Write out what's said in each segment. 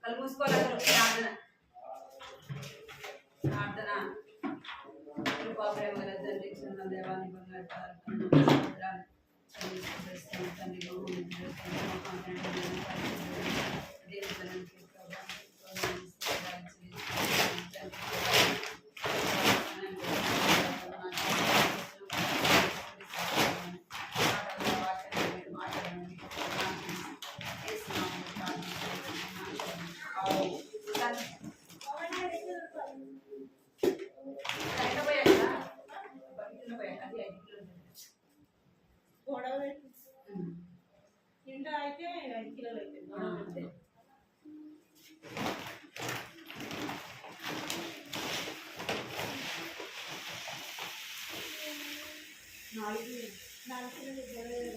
కళ్ళు మూసుకోవాలి ప్రార్థన ప్రార్థన కృపాప్రేమ తండ్రి చిన్న దేవాన్ని బంగారు తండ్రి ఇంట అయితే 5 కిలోలు అవుతుంది. నాలుగు కిలోలు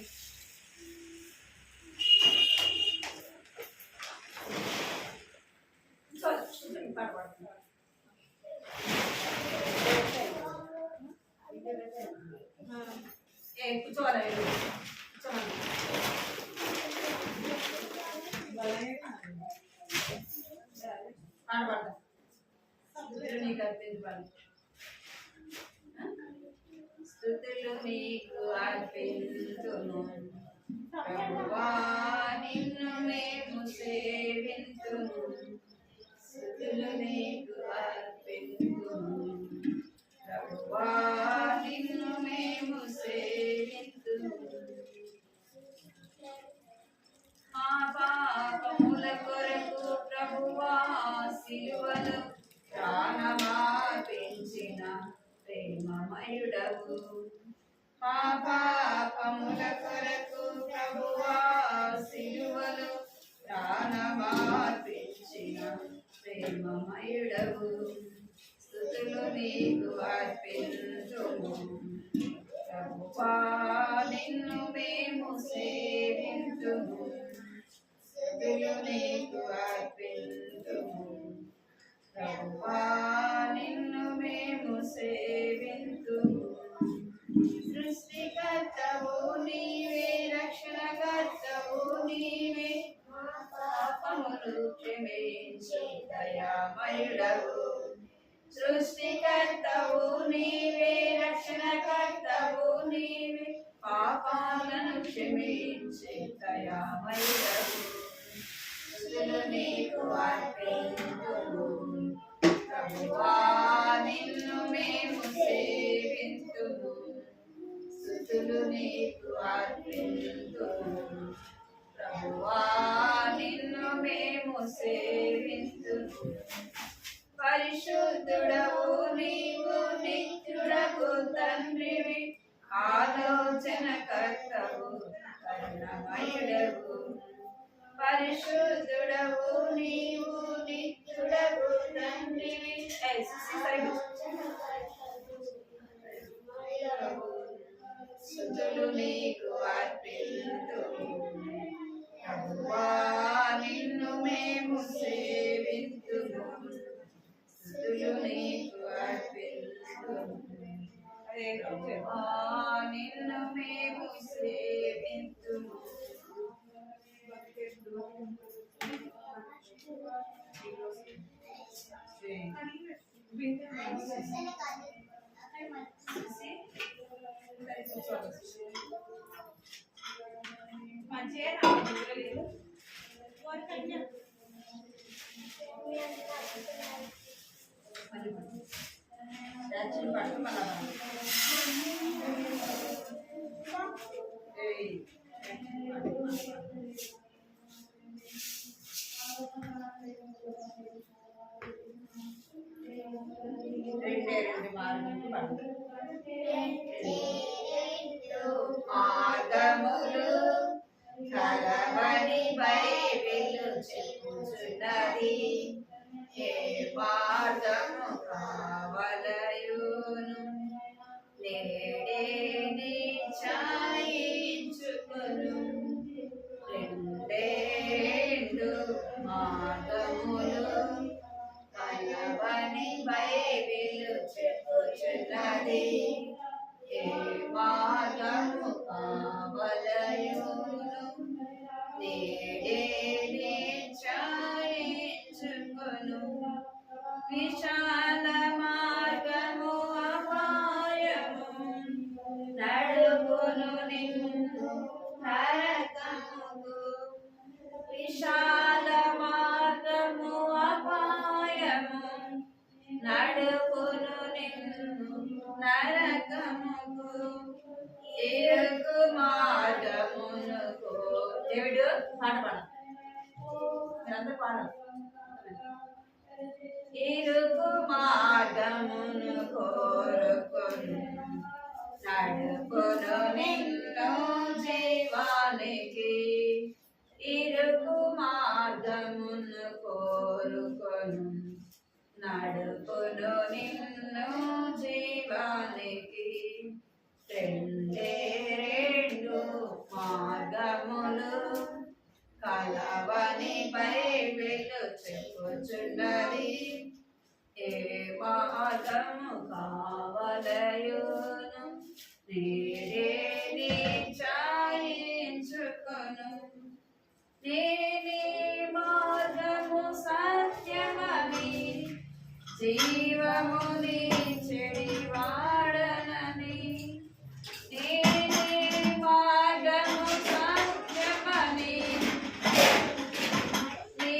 కూర్చోవాలి స్తుతులు నీకు అర్పింతును ప్రభువా నిన్ను మేము సేవింతును స్తుతులు నీకు అర్పింతును ప్రభువా నిన్ను మేము సేవింతును మా పాపముల కొరకు ప్రభువా సిలువలో ప్రాణమార్పించిన ప్రేమమయుడవు మా పాపముల కొరకు ప్రభువా సిలువలో ప్రాణమార్పించిన ప్రేమమయుడవు స్తుతులు నీకు అర్పింతుము ప్రభువా నిన్ను మేము సేవింతుము స్తుతులు నీకు అర్పింతుము ప్రభువా నిన్ను మేము సేవింతుము సృష్టికర్తవు నీవే రక్షణకర్తవు నీవే పాపములు క్షమించి దయామయుడవు సృష్టికర్తవు నీవే రక్షణకర్తవు నీవే పాపాలను క్షమించి దయామయుడవు స్తుతులు నీకు అర్పింతుము ప్రభువా నిన్ను మేము సేవింతుము స్తుతులు నీకు అర్పింతుము ప్రభువా నిన్ను మేము సేవింతుము పరిశుద్ధుడవు నీవు నిత్యుడకు తండ్రివి ఆలోచనకర్తవు కరుణమయుడవు పరిశుద్ధుడవు నీవు నిత్యుడకు తండ్రివి స్తుతులు నీకు అర్పింతుము ప్రభువా నిన్ను మేము సేవింతుము స్తుతులు నీకు అర్పింతుము ప్రభువా నిన్ను మేము సేవింతుము మార్గములు కలవని బైబిలు చెప్పుచున్నది ఏ మార్గము కావలయును నేడే నిశ్చయించుకొను రెండేండు మార్గములు కలవని బైబిలు చెప్పుచున్నది ఏ మార్గము కావలయును నేడే డేవిడ్ పాట పాడాలి. మీరందరూ పాడాలి. ఇరుకు మార్గమును కోరుకొను నడుపును నిన్ను జీవానికి. ఇరుకు మార్గమును కోరుకొను నడుపును నిన్ను జీవానికి. రెండే రెండు మార్గములు కలవని బైబిలు చెప్పుచున్నది. ఏ మార్గము కావలయును నేడే నిశ్చయించుకొను. నేనే మార్గము సత్యమని జీవముని చెడివాడనని. నేనే మార్గము సత్యమని నీ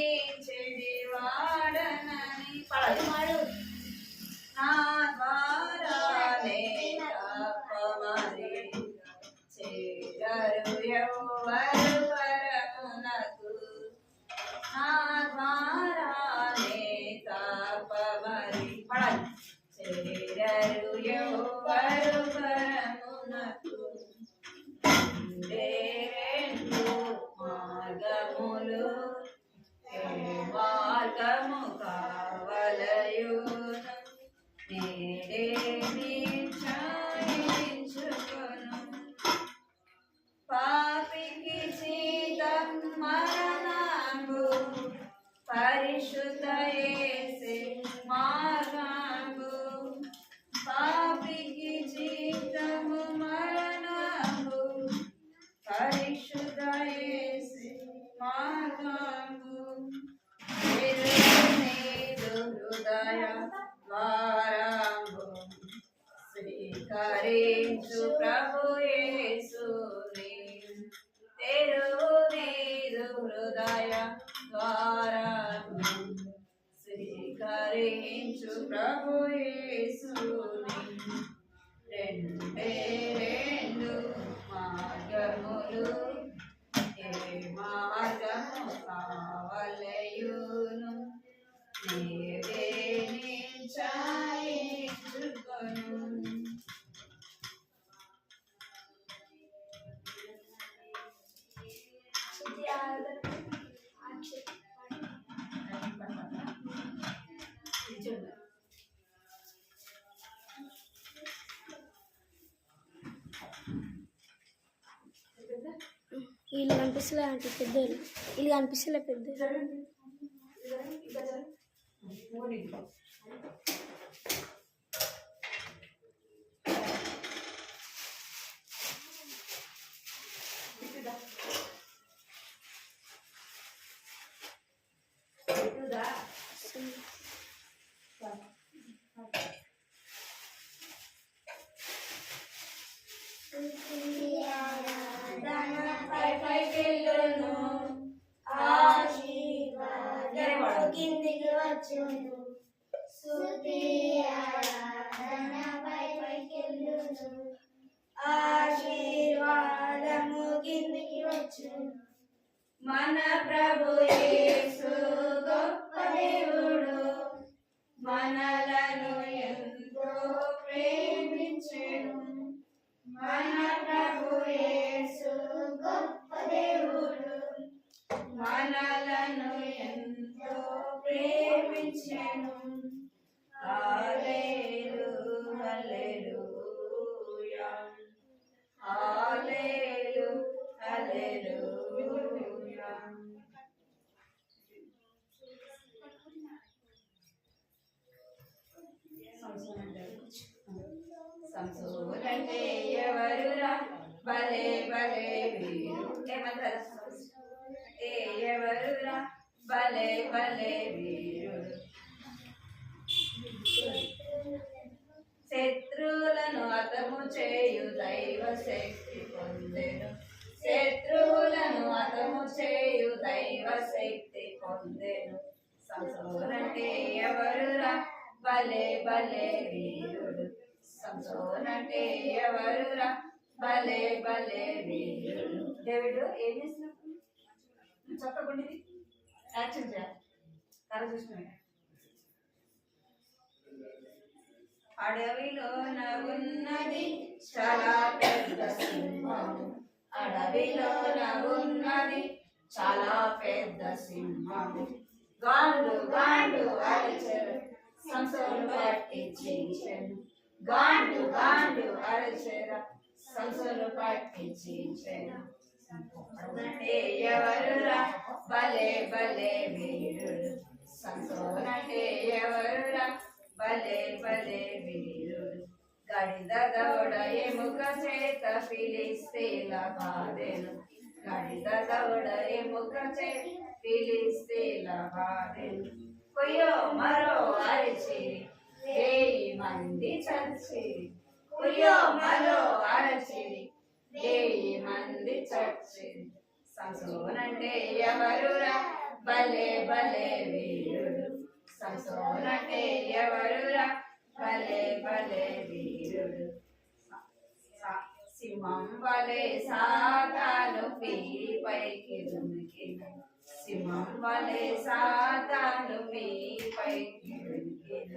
చెడివాడనని. పాడు. నా ద్వారానే తప్పమని చేరరు ఎవ్వరు పరమునకు. నా ద్వారానే తప్పమని పాడాలి. చేరరు ఎవ్వరు పరమునకు. రెండు మార్గములు ఏ మార్గము కావలయును నేడే నిశ్చయించుకొను. పాపికి జీతం మరణము పరిశుద్ధ యేసు మార్గము. పాపికి జీతము మరణము పరిశుద్ధ యేసు మార్గము. నీదు హృదయ ద్వారము స్వీకరించు ప్రభు యేసుని. తెరువు నీదు హృదయ ద్వారము స్వీకరించు ప్రభు యేసుని. రెండే రెండు మార్గములు ఏ మార్గము కావలయును నేడే నిశ్చయించుకొను. వీళ్ళు కనిపిస్తలే అంటే పెద్దోళ్ళు. వీళ్ళు కనిపిస్తలే పెద్ద. కిందికి వచ్చును స్తుతి ఆరాధన పైకెళ్ళును. ఆశీర్వాదము కిందికి వచ్చును. మన ప్రభు యేసు గొప్ప దేవుడు మనలను ఎంతో ప్రేమించెను. మన ప్రభు యేసు గొప్ప దేవుడు మనలను ఎంతో ప్రేమించెను. హల్లెలూయా హల్లెలూయా హల్లెలూయా హల్లెలూయా. సంసోనంటే ఎవరురా భలే భలే వీరు. ఏమంటారు? ఎవరురా భలే భలే వీరుడు. శత్రువులను హతము చేయు దైవ శక్తి పొందెను. శత్రువులను హతము చేయు దైవ శక్తి పొందెను. సంసోనంటే ఎవరురా భలే భలే వీరుడు. సంసోనంటే ఎవరురా భలే భలే వీరుడు. డేవిడ్ ఏం చేసినప్పుడు యాక్షన్ చేయాలి. కర్ర చూసినాయి. అడవిలోన ఉన్నది చాలా పెద్ద సింహం, అడవిలోన ఉన్నది చాలా పెద్ద సింహం. గాండు గాండు అరచెరు సంసోను పట్టి చీచెను, గాండు గాండు అరచెర సంసోను పట్టి చీచెను. అంటే ఎవరురా భలే భలే వీరుడు, సంసోనంటే ఎవరురా భలే భలే వీరుడు. గడిద దౌడ ఎముక చేత ఫిలిస్తీన్ల బాధెను, గడిద దౌడ ఎముక చేత ఫిలిస్తీన్ల బాధెను. కొయ్యో మరో అరచిరి 1000 మంది చచ్చిరి, కొయ్యో మరో అరచిరి 1000 మంది చచ్చిరి. సంసోనంటే ఎవరురా భలే భలే వీరుడు, సంసోనంటే ఎవరురా భలే భలే వీరుడు. సింహం వలె సాతాను మీపైకి దుమికిన, సింహం వలె సాతాను మీపైకి దుమికిన.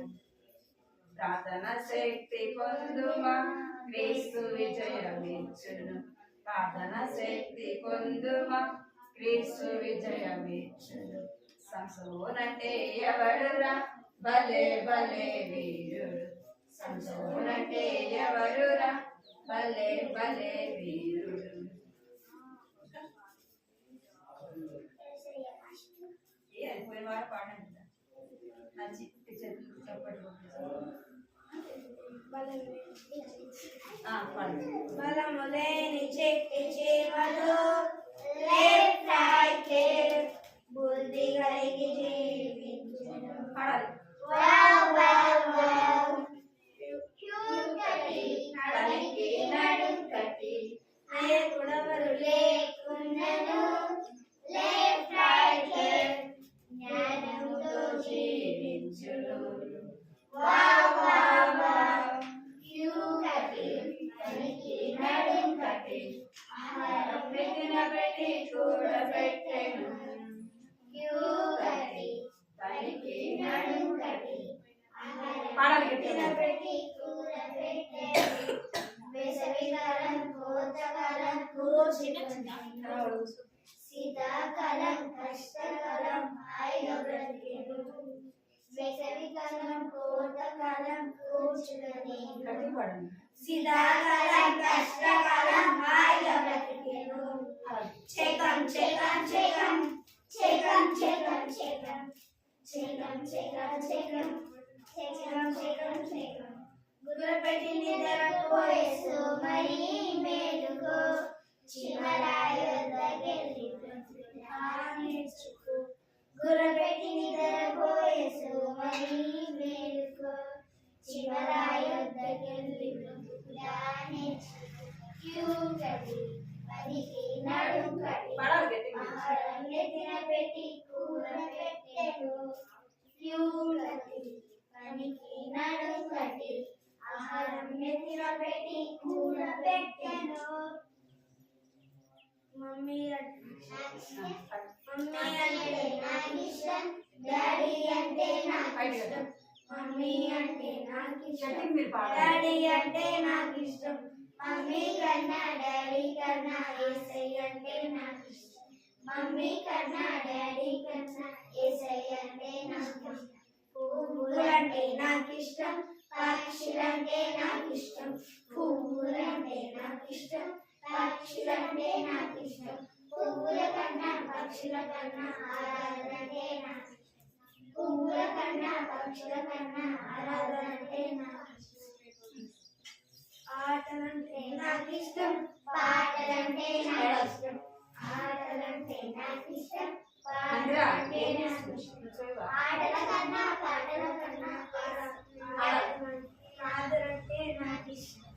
ప్రార్థన శక్తి పొందుమా క్రీస్తు విజయమిచ్చును, ప్రార్థన శక్తి పొందుమా క్రీస్తు విజయమిచ్చును. సంసోనంటే ఎవరురా భలే భలే వీరుడు, సంసోనంటే ఎవరురా భలే భలే వీరుడు. పోయిన వారు పాడండి, మంచి చేతులు చెప్పండి. బలము లేని చెట్టి చేమలు లెఫ్ట్ రైట్ లెఫ్ట్ బుద్ధి కలిగి జీవించును. వావ్ వావ్ వావ్ క్యూకటి నడికి నడుం కట్టి నాయకుడెవరు లేకున్నను లెఫ్ట్ రైట్ లెఫ్ట్ జ్ఞానముతో జీవించును. వావ్ వావ్ వావ్ క్యూకటి నడికి నడుం కట్టి ఆహారం పెట్టిన పెట్టి కూడబెట్టెను. క్యూకటి పనికి నడుం కట్టి ఆహారం పెట్టిన పెట్టి కూడబెట్టెను. వేసవికాలం కోతకాలం కూర్చుకున్నాడు, శీతాకాలం కష్టకాలం హాయిగా బ్రతికెను. వేసవికాలం కోతకాలం కూర్చుకొని శీతాకాలం కష్టకాలం హాయిగా బ్రతికెను. చెకం చెకం చెకం చెకం చెకం చెకం చెకం చెకం చెకం చెకం చెకం చెకం. గుర్రపెట్టి నిద్రపోయేసు మరి మేలుకో, చిమరాయుధకెళ్ళి నేర్చుకో. గుర్రపెట్టి నిద్రపోయేసు మరి మేలుకో, చిమరాయుధకెళ్ళి నేర్చుకో. క్యూకటి పనికి నడుం కట్టి ఆహారం ఎత్తిన పెట్టి కూర పెట్టెను. క్యూకటి పనికి నడుం కట్టి ఆహారం ఎత్తిన పెట్టి కూర పెట్టెను. మమ్మీ అంటే నాకు ఇష్టం, డాడీ అంటే నాకు ఇష్టం. మమ్మీ అంటే నాకు ఇష్టం, డాడీ అంటే నాకు ఇష్టం. మమ్మీ కన్నా డాడీ కన్నా యేసయ్య అంటే నాకు ఇష్టం. మమ్మీ కన్నా డాడీ కన్నా యేసయ్య అంటే నాకు ఇష్టం. పువ్వులంటే నాకు ఇష్టం, పక్షులంటే నాకు ఇష్టం. పువ్వులంటే నాకు ఇష్టం, పక్షులంటే నాకు ఇష్టం. పువ్వుల కన్నా పక్షుల కన్నా ఆరాధన అంటే నాకు ఇష్టం. పువ్వుల కన్నా పక్షుల కన్నా ఆరాధన అంటే నాకు ఇష్టం. ఆటలంటే నాకు ఇష్టం, పాటలంటే నాకు ఇష్టం. ఆటలంటే నాకు ఇష్టం, పాటలంటే నాకు ఇష్టం. ఆటల కన్నా పాటల కన్నా ఆటలంటే నాకు ఇష్టం.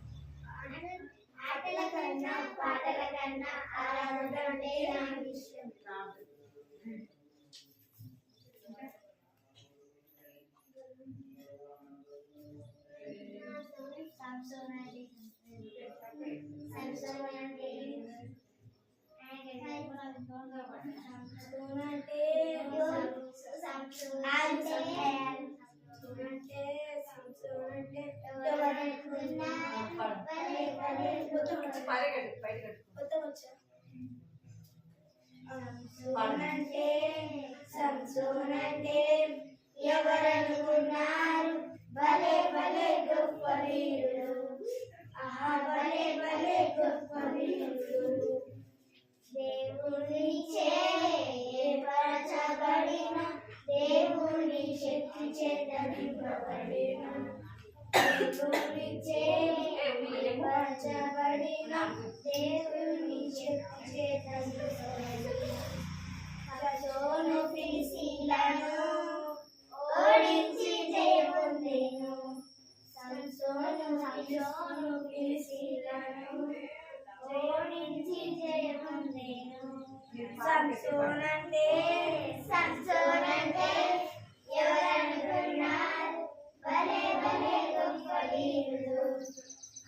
ఆటల కన్నా పాటల కన్నా ఆరాధన అంటే నాకు ఇష్టం. అంటే సంసోనంటే ఎవరనుకున్నారు భలే భలే గొప్ప వీరుడు ఆహా భలే భలే గొప్ప వీరుడు దేవునిచే ఏర్పరచబడిన దేవుని శక్తి చేత నింపబడిన దేవునిచే ఏర్పరచబడిన దేవుని శక్తి చేత నింపబడిన సంసోను ఫిలిష్తీయులను ఓడించి జయపొందెను సంసోను ఫిలిష్తీయులను ఓడించి జయపొందెను సంసోనంటే ఎవరనుకున్నారు భలే భలే గొప్ప వీరుడు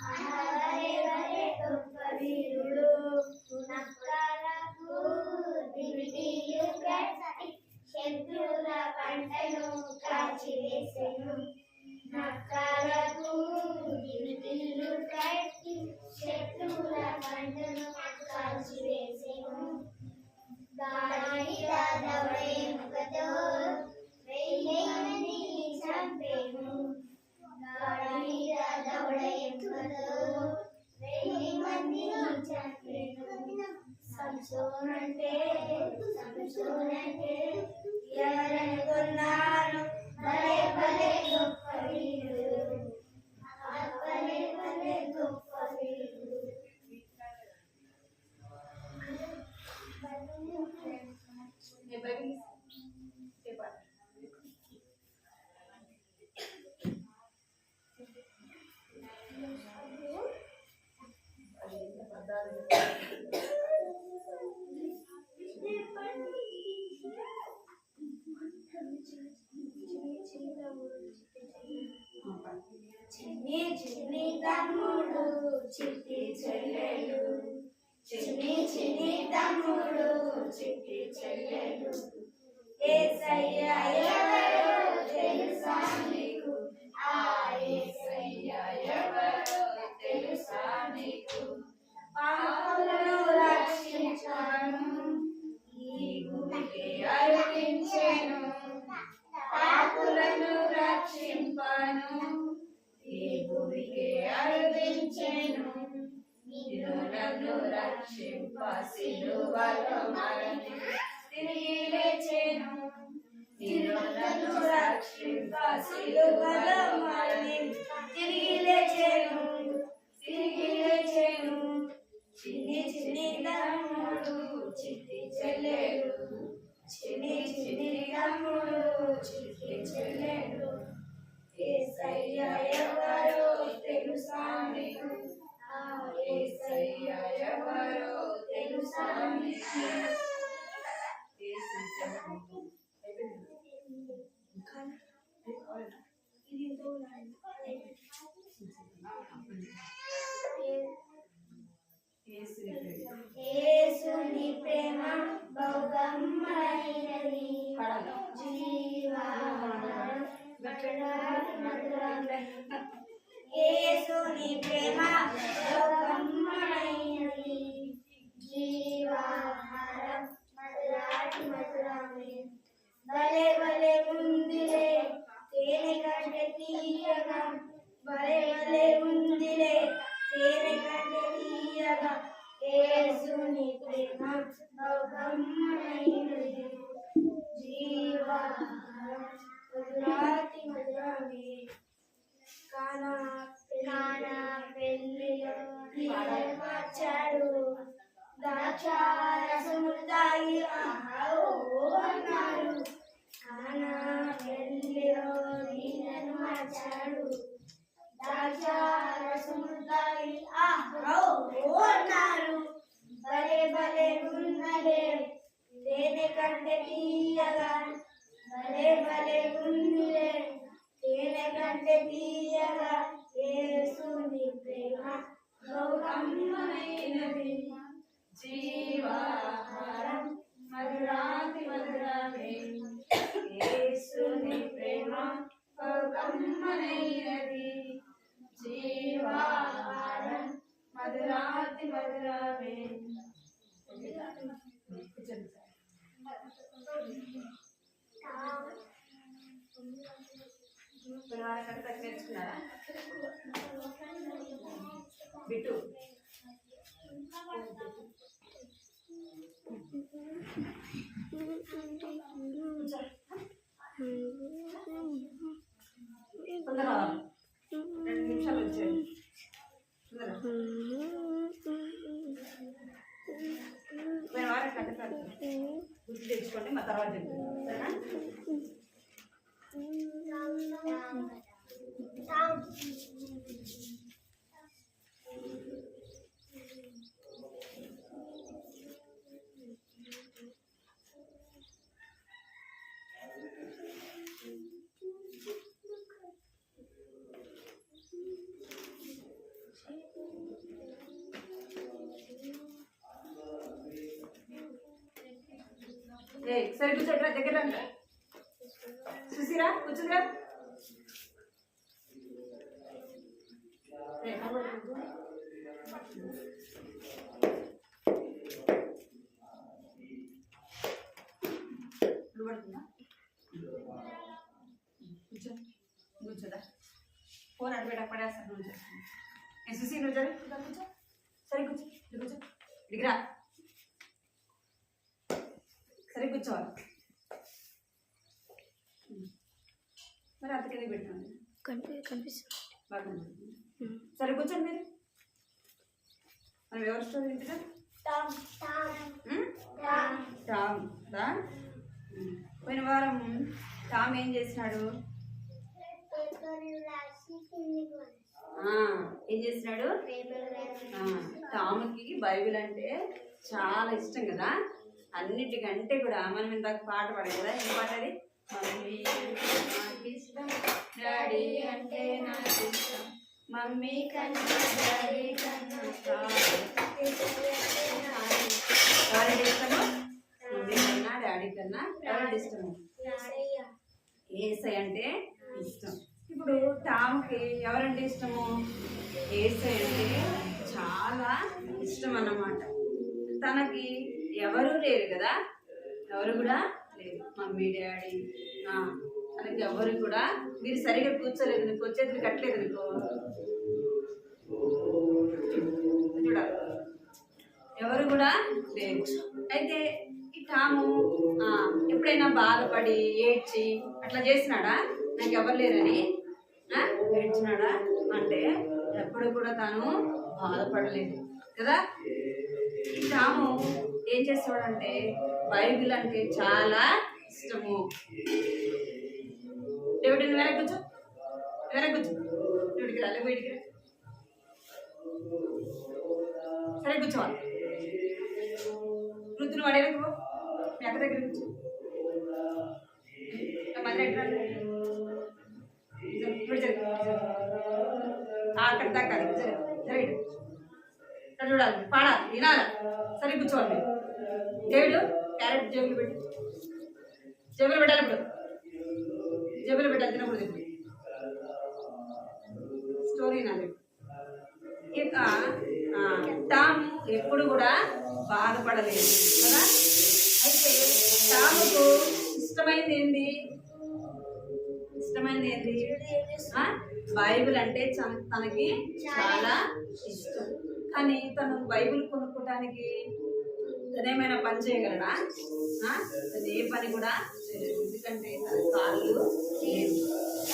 ఆహా భలే భలే గొప్ప వీరుడు నక్కలకు దివిటీలు కట్టి శత్రువుల పంటను కాల్చివేసెను నక్కలకు దివిటీలు కట్టి శత్రువుల పంటను కాల్చివేసెను గాడిద దవడే ముఖతో 1000 మందిని చంపెను గాడిద దవడే ముఖతో 1000 మందిని చంపెను సంసోనంటే ఎవరనుకున్నారు భలే భలే గొప్ప వీరుడు భలే భలే గొప్ప వీరుడు చిన్ని చిన్ని తమ్ముడు చిట్టి చెల్లెలు చిన్ని చిన్ని తమ్ముడు చిట్టి చెల్లెలు యేసయ్య ఎవరో తెలుసా నీకు ఆ యేసయ్య ఎవరో తెలుసా నీకు పాపులను రక్షించాను ఈ భూమికి అర్పించెను పాపులను రక్షింపను ఈ భూమికి అర్పించెను నిన్ను నన్ను రక్షింప సిలువలో మరణి తిరిగి లేచెను నిన్ను నన్ను రక్షింప సిలువలో మరణి తిరిగి లేచెను చిన్ని చిన్ని తమ్ముడు చిట్టి చెల్లెలు చిన్ని చిన్ని తమ్ముడు చిట్టి చెల్లెలు యేసయ్య ఎవరో తెలుసా నీకు ఆ యేసయ్య ఎవరో తెలుసా నీకు యేసుని ప్రేమ బహుగమ్మనైనది జీవాహారం యేసుని ప్రేమ బహుగమ్మనైనది జీవాహారం మధురాతి మధురామే భలే భలే ఉందిలే తేనె కంటే తీయగా భలే భలే ఉందిలే తేనె కంటే తీయగా యేసుని ప్రేమ బహుగమ్మనైనది జీవాహారం మధురాతి మధురామే కానా పెళ్ళిలో నీళ్ళను మార్చాడు ద్రాక్షారసములు తాగి ఆహా ఓ అన్నారు కానా పెళ్ళిలో నీళ్ళను మార్చాడు ద్రాక్షారసములు తాగి ఆహా ఓ అన్నారు భలే భలే ఉన్నదే తేనె కంటే తీయగా భలే భలే ఉందిలే తేనె కంటే తీయగా యేసుని ప్రేమ బహుగమ్మనైనది జీవాహారం మధురాతి మధురమే మధురమైనది జీవాహారం మధురాతి మధురమే. పిల్లవాళ్ళకంటే తక్కువ నేర్చుకున్నారా బిట్టు? తొందర 2 నిమిషాలు వచ్చాయి. పోయిన వారం కట్టేసారు, గుర్తు తెచ్చుకోండి, మా తర్వాత చెప్తాను సరేనా? సరే కూర్చోట్రా, దగ్గర చూసిరా, కూర్చుందిరా. కూర్చో, కూర్చోదా. ఫోన్ అడిపేట పడేస్తాను. కూర్చో చూసి నువ్వు జరి కూర్చో. సరే కూర్చో, కూర్చో, ఇడిగిరా. సరే కూర్చోవాలి. మరి అంత కింద పెట్టినాను కనిపిస్తుంది బాగా. సరే కూర్చోండి మీరు. మనం ఎవరు స్టోరీ ఇంటిగా టామ్. పోయిన వారం టామ్ ఏం చేసినాడు? ఏం చేసినాడు? టామ్కి బైబిల్ అంటే చాలా ఇష్టం కదా. అన్నిటికంటే కూడా మనం ఇందాక పాట పాడాం కదా. ఏం పాట అది? మమ్మీ నాకు ఇష్టం, డాడీ అంటే నాకు ఇష్టం, మమ్మీ కన్నా డాడీ కన్నా ఎవరంటే ఇష్టము? మమ్మీ కన్నా డాడీ కన్నా ఎవరంటే ఇష్టము? యేసయ్య అంటే ఇష్టం. ఇప్పుడు టామ్కి ఎవరంటే ఇష్టము? యేసయ్య అంటే చాలా ఇష్టం అన్నమాట. తనకి ఎవరు లేరు కదా, ఎవరు కూడా లేరు. మమ్మీ డాడీ తనకి ఎవరు కూడా. మీరు సరిగా కూర్చోలేదు, నీకు వచ్చేది కట్టలేదు నీకు చూడాలి, ఎవరు కూడా లేరు. అయితే ఈ టాము ఎప్పుడైనా బాధపడి ఏడ్చి అట్లా చేసినాడా? నాకు ఎవరు లేరని ఏడ్చినాడా అంటే ఎప్పుడు కూడా తాను బాధపడలేదు కదా. ఈ టాము ఏం చేస్తాడంటే బైబిల్ అంటే చాలా ఇష్టము. దేవుడిని వేరే కూర్చో, దేవుడికి రాలే, బయటికి రా. సరే కూర్చోవాలి. వృద్ధులు వాడేరకు మీ అక్క దగ్గర కూర్చో. మళ్ళీ అక్కడ దాకా సరే చూడాలి, పాడాలి, వినాలి. సరే కూర్చోవాలి. దేవుడు క్యారెట్ జేబులు పెట్టి జేబులు పెట్టాలి. ఇప్పుడు జేబులు పెట్టాలి, తినప్పుడు చెప్పి స్టోరీ నాది. ఇక టాము ఎప్పుడు కూడా బాధపడలేదు కదా. అయితే టాముకు ఇష్టమైంది ఏంది? బైబిల్ అంటే తనకి చాలా ఇష్టం. కానీ తను బైబిల్ కొనుక్కోవటానికి తనేమైనా పని చేయగలడా? తను ఏ పని కూడా చేయలేదు, ఎందుకంటే తన కాళ్ళు లేవు.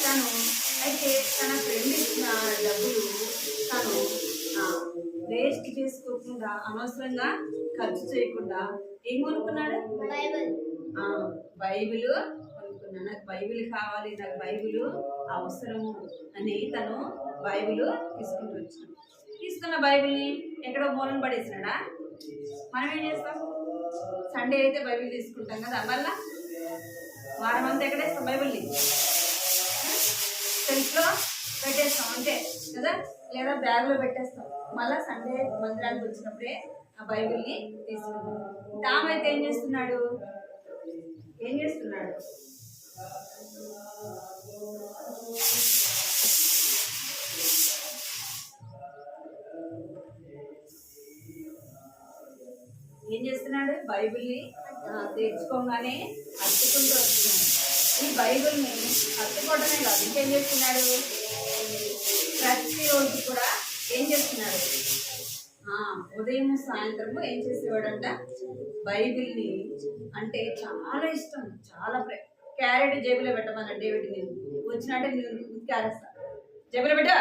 తను అయితే తన ఫ్రెండ్ ఇచ్చిన డబ్బులు తను వేస్ట్ చేసుకోకుండా, అనవసరంగా ఖర్చు చేయకుండా ఏం కొనుక్కున్నాడు? బైబిల్ కొనుక్కున్నాడు. నాకు బైబిల్ కావాలి, నాకు బైబిల్ అవసరము అని తను బైబిల్ తీసుకుంటూ వచ్చాడు. తీసుకున్న బైబిల్ని ఎక్కడో మూలం పడేసినాడా? మనం ఏం చేస్తాం? సండే అయితే బైబిల్ తీసుకుంటాం కదా, వల్ల వారం అంతా ఎక్కడేస్తాం బైబిల్ని? సెల్ఫ్లో పెట్టేస్తాం అంతే కదా, లేదా బ్యాగ్లో పెట్టేస్తాం. మళ్ళీ సండే మందిరానికి వచ్చినప్పుడే ఆ బైబిల్ని తీసుకుంటాం. టామ్ అయితే ఏం చేస్తున్నాడు? ఏం చేస్తున్నాడు? బైబిల్ని తెచ్చుకోగానే హత్తుకుంటూ వస్తున్నాడు. ఈ బైబిల్ని హత్తుకోవడమే కాదు, ఇంకేం చేస్తున్నాడు? ప్రతిరోజు కూడా ఏం చేస్తున్నాడు? ఉదయం సాయంత్రము ఏం చేసేవాడంట? బైబిల్ని అంటే చాలా ఇష్టం, చాలా క్యారెట్ జేబులో పెట్టమన్నా డేవిడ్, నేను వచ్చినట్టే నేను ఉతికారేస్తా, జేబులో పెట్టా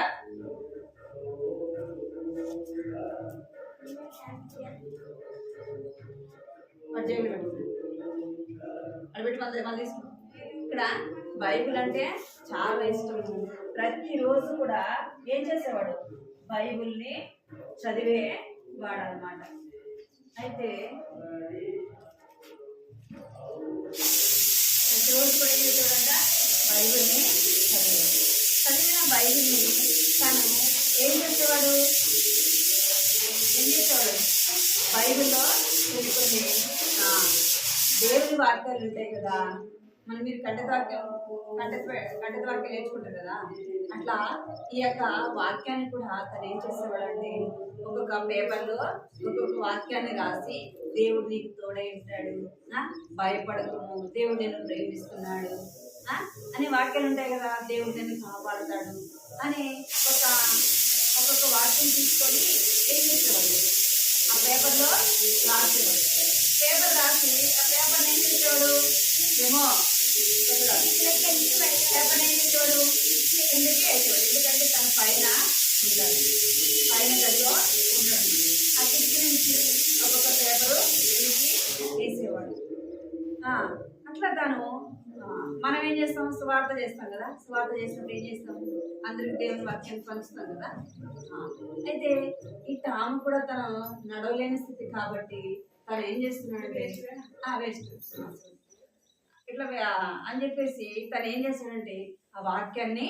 జేబులో పెట్టు, అది పెట్టి మన తీసుకు. ఇక్కడ బైబిల్ అంటే చాలా ఇష్టం. ప్రతిరోజు కూడా ఏం చేసేవాడు? బైబిల్ని చదివేవాడనమాట. అయితే ప్రతిరోజు కూడా ఏం చేసేవాడంట? బైబిల్ని చదివిన బైబిల్ని తను ఏం చేసేవాడు? బైబిల్లో కొన్ని దేవుని వాక్యాలు ఉంటాయి కదా, మనం మీరు కంఠత వాక్యాలు నేర్చుకుంటారు కదా, అట్లా ఈ యొక్క వాక్యాన్ని కూడా తను ఏం చేసేవాడంటే ఒక్కొక్క పేపర్లో ఒక్కొక్క వాక్యాన్ని రాసి, దేవుడు నీకు తోడై ఉంటాడు, భయపడకము, దేవుడు నేను ప్రేమిస్తున్నాడు అనే వాక్యాలు ఉంటాయి కదా, దేవుడు నేను కాపాడుతాడు అని ఒక్కొక్క వాక్యం తీసుకొని ఏం చేసేవాళ్ళు? ఆ పేపర్లో రాసేవాడు. పేపర్ రాసి ఆ పేపర్ ఏం చేసేవాడు? ఏమో పేపర్ ఏం చేసేవాడు? కిందకి వేసేవాడు. ఎందుకంటే తన పైన ఉంటాడు, పైన గదిలో ఉంటాడు. ఆ కిటికీ నుంచి ఒక్కొక్క పేపరు కిందకి వేసేవాడు. అట్లా తను మనం ఏం చేస్తాం? సువార్త చేస్తాం కదా, సువార్త చేసినప్పుడు ఏం చేస్తాం? అందరికి దేవుని వాక్యాన్ని పంచుతాం కదా. అయితే ఈ టామ్ కూడా తను నడవలేని స్థితి కాబట్టి తను ఏం చేస్తున్నాడంటే వేస్ట్ ఇట్లా అని చెప్పేసి తను ఏం చేస్తాడంటే ఆ వాక్యాన్ని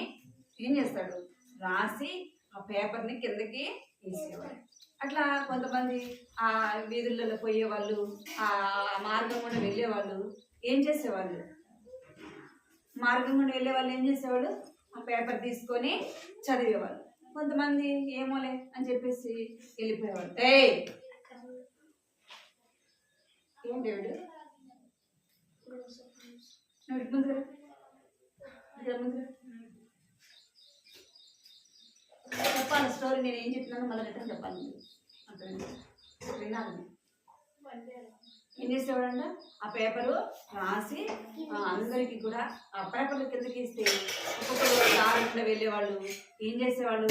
ఏం చేస్తాడు? రాసి ఆ పేపర్ని కిందకి తీసేవాడు. అట్లా కొంతమంది ఆ వీధులలో పోయేవాళ్ళు, ఆ మార్గం కూడా వెళ్ళేవాళ్ళు ఏం చేసేవాళ్ళు? మార్గం కూడా వెళ్ళేవాళ్ళు ఏం చేసేవాళ్ళు? ఆ పేపర్ తీసుకొని చదివేవాళ్ళు. కొంతమంది ఏమోలే అని చెప్పేసి వెళ్ళిపోయేవాళ్ళు. ఏం దేవుడు ముందు చెప్పాలి స్టోరీ, నేను ఏం చెప్పినాను మళ్ళీ రిటర్న్ చెప్పాలి. అక్కడ వినాలి. ఏం చేసేవాడంట? ఆ పేపరు రాసి అందరికి కూడా ఆ పేపర్లు కిందకి ఇస్తే ఒక్కొక్కరు దారిలో వెళ్ళేవాళ్ళు ఏం చేసేవాళ్ళు?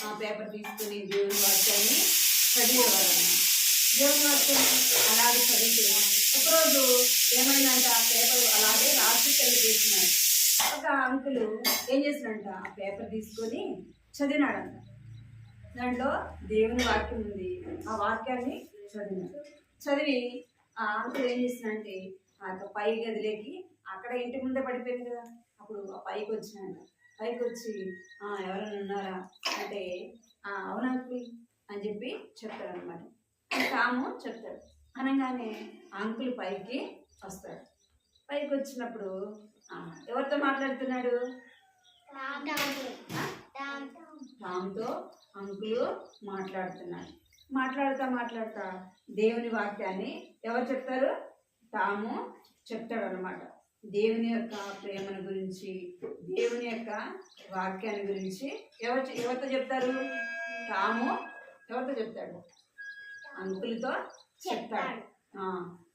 ఆ పేపర్ తీసుకుని దేవుని వాక్యాన్ని చదివేవాళ్ళు. దేవుని వాక్యాన్ని అలాగే చదివితే ఒకరోజు ఏమైందంట? ఆ పేపర్ అలాగే రాసి చదివేసినాడు. ఒక అంకులు ఏం చేసినాడంట? ఆ పేపర్ తీసుకొని చదివినాడంట. దాంట్లో దేవుని వాక్యం ఉంది. ఆ వాక్యాన్ని చదివి ఆ అంకులు ఏం చేసినంటే ఆ పై గదిలోకి, అక్కడ ఇంటి ముందే పడిపోయింది కదా, అప్పుడు ఆ పైకి వచ్చినాడు. పైకి వచ్చి ఎవరైనా ఉన్నారా అంటే అవును అంకుల్ అని చెప్పి చెప్తాడు అనమాట. తాము చెప్తాడు. అనగానే అంకుల్ పైకి వస్తాడు. పైకి వచ్చినప్పుడు ఎవరితో మాట్లాడుతున్నాడు? తాముతో అంకులు మాట్లాడుతున్నాడు. మాట్లాడుతా దేవుని వాక్యాన్ని ఎవరు చెప్తారు? తాము చెప్తాడు అనమాట. దేవుని యొక్క ప్రేమను గురించి, దేవుని యొక్క వాక్యాన్ని గురించి ఎవరితో చెప్తారు? తాము ఎవరితో చెప్తాడు? అంకులతో చెప్తాడు.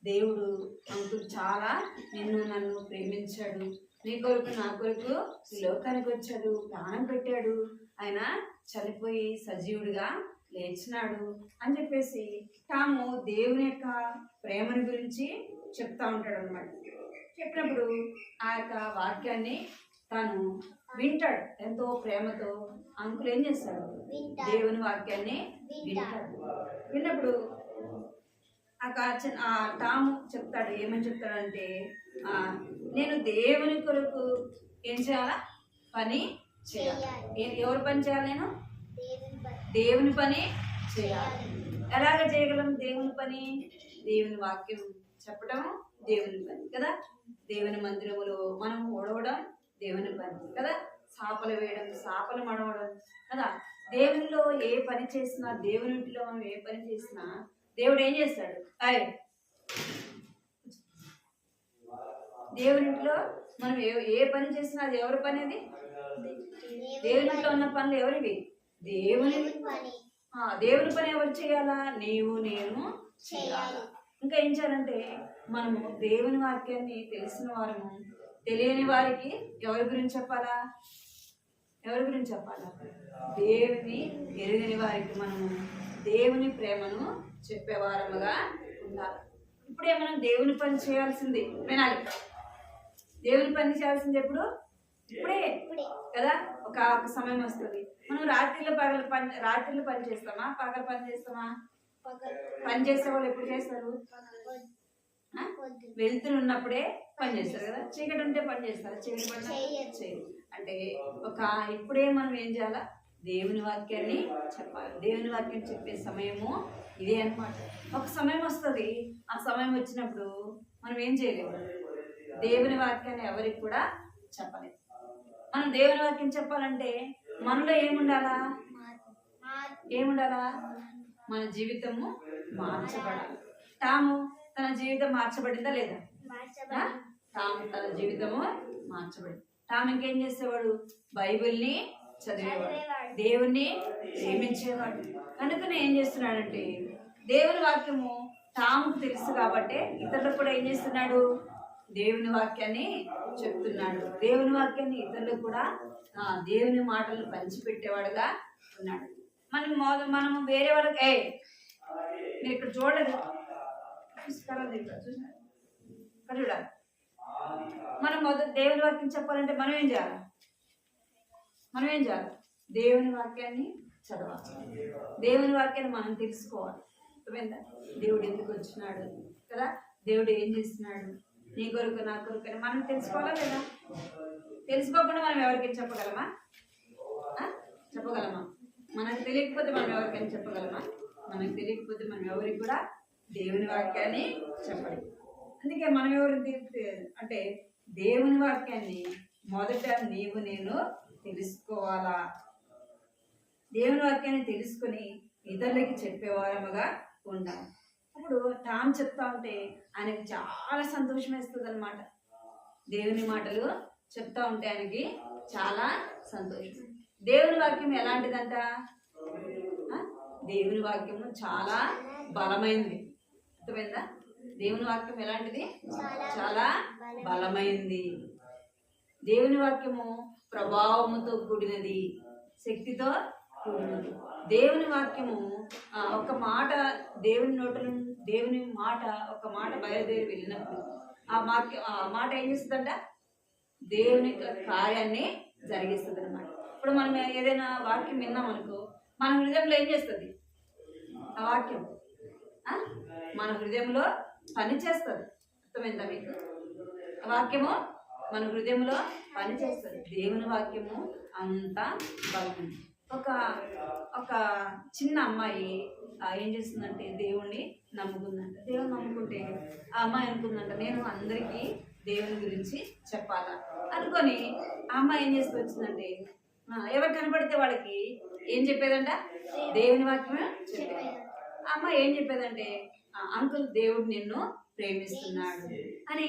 దేవుడు అంకుల్ చాలా నిన్ను నన్ను ప్రేమించాడు, నీ కొరకు నా కొరకు ఈ లోకానికి వచ్చాడు, ప్రాణం పెట్టాడు, ఆయన చనిపోయి సజీవుడిగా లేచినాడు అని చెప్పేసి తాము దేవుని యొక్క ప్రేమను గురించి చెప్తా ఉంటాడు అనమాట. చెప్పినప్పుడు ఆ యొక్క వాక్యాన్ని తాను వింటాడు ఎంతో ప్రేమతో. అంకుల్ ఏం చేస్తాడు? దేవుని వాక్యాన్ని వింటాడు. విన్నప్పుడు ఆ తాము చెప్తాడు. ఏమని చెప్తాడంటే నేను దేవుని కొరకు ఏం చేయాలా? పని చేయాలి. ఎవరు పని చేయాలి? నేను దేవుని పని చేయాలి. ఎలాగ చేయగలం దేవుని పని? దేవుని వాక్యం చెప్పడం, దేవుని పని కదా. దేవుని మందిరములో మనం ఓడవడం దేవుని పని కదా. చాపలు వేయడం, చాపలు మడవడం కదా. దేవునిలో ఏ పని చేసినా, దేవునిలో మనం ఏ పని చేసినా దేవుడు ఏం చేస్తాడు? దేవునింట్లో మనం ఏ పని చేసినా అది ఎవరి పని? అది దేవునిలో ఉన్న పనులు ఎవరివి? దేవుని దేవుని పని ఎవరు చేయాలా? నీవు నేను చేయాలా. ఇంకా ఏం చేయాలంటే మనము దేవుని వాక్యాన్ని తెలిసిన వారము తెలియని వారికి ఎవరి గురించి చెప్పాలా? ఎవరి గురించి చెప్పాలా? దేవుని ఎరుగని వారికి మనము దేవుని ప్రేమను చెప్పేవారముగా ఉండాలి. ఇప్పుడే మనం దేవుని పని చేయాల్సింది వినాలి. దేవుని పని చేయాల్సింది ఎప్పుడు? ఇప్పుడే కదా. ఒక సమయం వస్తుంది. మనం రాత్రిళ్ళు పని చేస్తామా, పగలు పని చేస్తామా? పని చేసే వాళ్ళు ఎప్పుడు చేస్తారు? వెళ్తురు ఉన్నప్పుడే పని చేస్తారు కదా. చీకటి ఉంటే పని చేస్తారు, చీకటి పడినా చేయరు. అంటే ఇప్పుడే మనం ఏం చేయాలా? దేవుని వాక్యాన్ని చెప్పాలి. దేవుని వాక్యం చెప్పే సమయము ఇదే అన్నమాట. ఒక సమయం వస్తుంది, ఆ సమయం వచ్చినప్పుడు మనం ఏం చేయలేము. దేవుని వాక్యాన్ని ఎవరికి కూడా చెప్పలేదు. మనం దేవుని వాక్యం చెప్పాలంటే మనలో ఏముండాలా? ఏముండాలా? మన జీవితము మార్చబడాలి. తాము తన జీవితం మార్చబడిందా లేదా? తాము తన జీవితము మార్చబడింది. తాము ఇంకేం చేసేవాడు? బైబిల్ని చదివేవాడు, దేవుణ్ణి ప్రేమించేవాడు. కనుకనే ఏం చేస్తున్నాడంటే దేవుని వాక్యము తాముకు తెలుసు కాబట్టి ఇతరులకు కూడా ఏం చేస్తున్నాడు? దేవుని వాక్యాన్ని చెప్తున్నాడు. దేవుని వాక్యాన్ని ఇతరులకు కూడా దేవుని మాటలు పంచిపెట్టేవాడుగా ఉన్నాడు. మనము వేరే వాళ్ళకి మీరు ఇక్కడ చూడలేదు చూడాలి. మనం దేవుని వాక్యం చెప్పాలంటే మనం ఏం చేయాలి? దేవుని వాక్యాన్ని చదవాలి. దేవుని వాక్యాన్ని మనం తెలుసుకోవాలి. దేవుడు ఎందుకు వచ్చినాడు కదా, దేవుడు ఏం చేస్తున్నాడు, నీ కొరకు నా కొరకు అని మనం తెలుసుకోవాలా లేదా? తెలుసుకోకుండా మనం ఎవరికైనా చెప్పగలమా? మనకు తెలియకపోతే మనం ఎవరికైనా చెప్పగలమా? మనకు తెలియకపోతే మనం ఎవరికి కూడా దేవుని వాక్యాన్ని చెప్పడం. అందుకే మనం ఎవరికి అంటే దేవుని వాక్యాన్ని మొదట నీవు నేను తెలుసుకోవాలా. దేవుని వాక్యాన్ని తెలుసుకొని ఇతరులకి చెప్పేవారముగా ఉండాలి. ఇప్పుడు టామ్ చెప్తా ఉంటే ఆయనకి చాలా సంతోషం వేస్తుంది అనమాట. దేవుని మాటలు చెప్తా ఉంటే ఆయనకి చాలా సంతోషం. దేవుని వాక్యం ఎలాంటిదంట? దేవుని వాక్యము చాలా బలమైంది. అర్థమైందా? దేవుని వాక్యం ఎలాంటిది? చాలా బలమైంది. దేవుని వాక్యము ప్రభావముతో కూడినది, శక్తితో కూడినది. దేవుని వాక్యము ఒక మాట దేవుని నోటి దేవుని మాట ఒక మాట బయలుదేరి వెళ్ళినప్పుడు ఆ మాట ఏం చేస్తుందంట? దేవుని కార్యాన్ని జరిగిస్తుంది అనమాట. ఇప్పుడు మనం ఏదైనా వాక్యం విన్నాం అనుకో, మన హృదయంలో ఏం చేస్తుంది ఆ వాక్యం? మన హృదయంలో పని చేస్తుంది. అర్థమైందా మీకు? ఆ వాక్యము మన హృదయంలో పని చేస్తుంది. దేవుని వాక్యము అంత బలమైంది. ఒక చిన్న అమ్మాయి ఏం చేస్తుందంటే దేవుణ్ణి నమ్ముకుందంట. దేవుని నమ్ముకుంటే ఆ అమ్మాయి అనుకుందంట, నేను అందరికీ దేవుని గురించి చెప్పాలా అనుకొని ఆ అమ్మాయి ఏం చేస్తూ వచ్చిందంటే ఎవరు కనపడితే వాళ్ళకి ఏం చెప్పేదంట? దేవుని వాక్యమే చెప్పేది. ఆ అమ్మాయి ఏం చెప్పేదంటే, అంకుల్ దేవుడు నిన్ను ప్రేమిస్తున్నాడు అని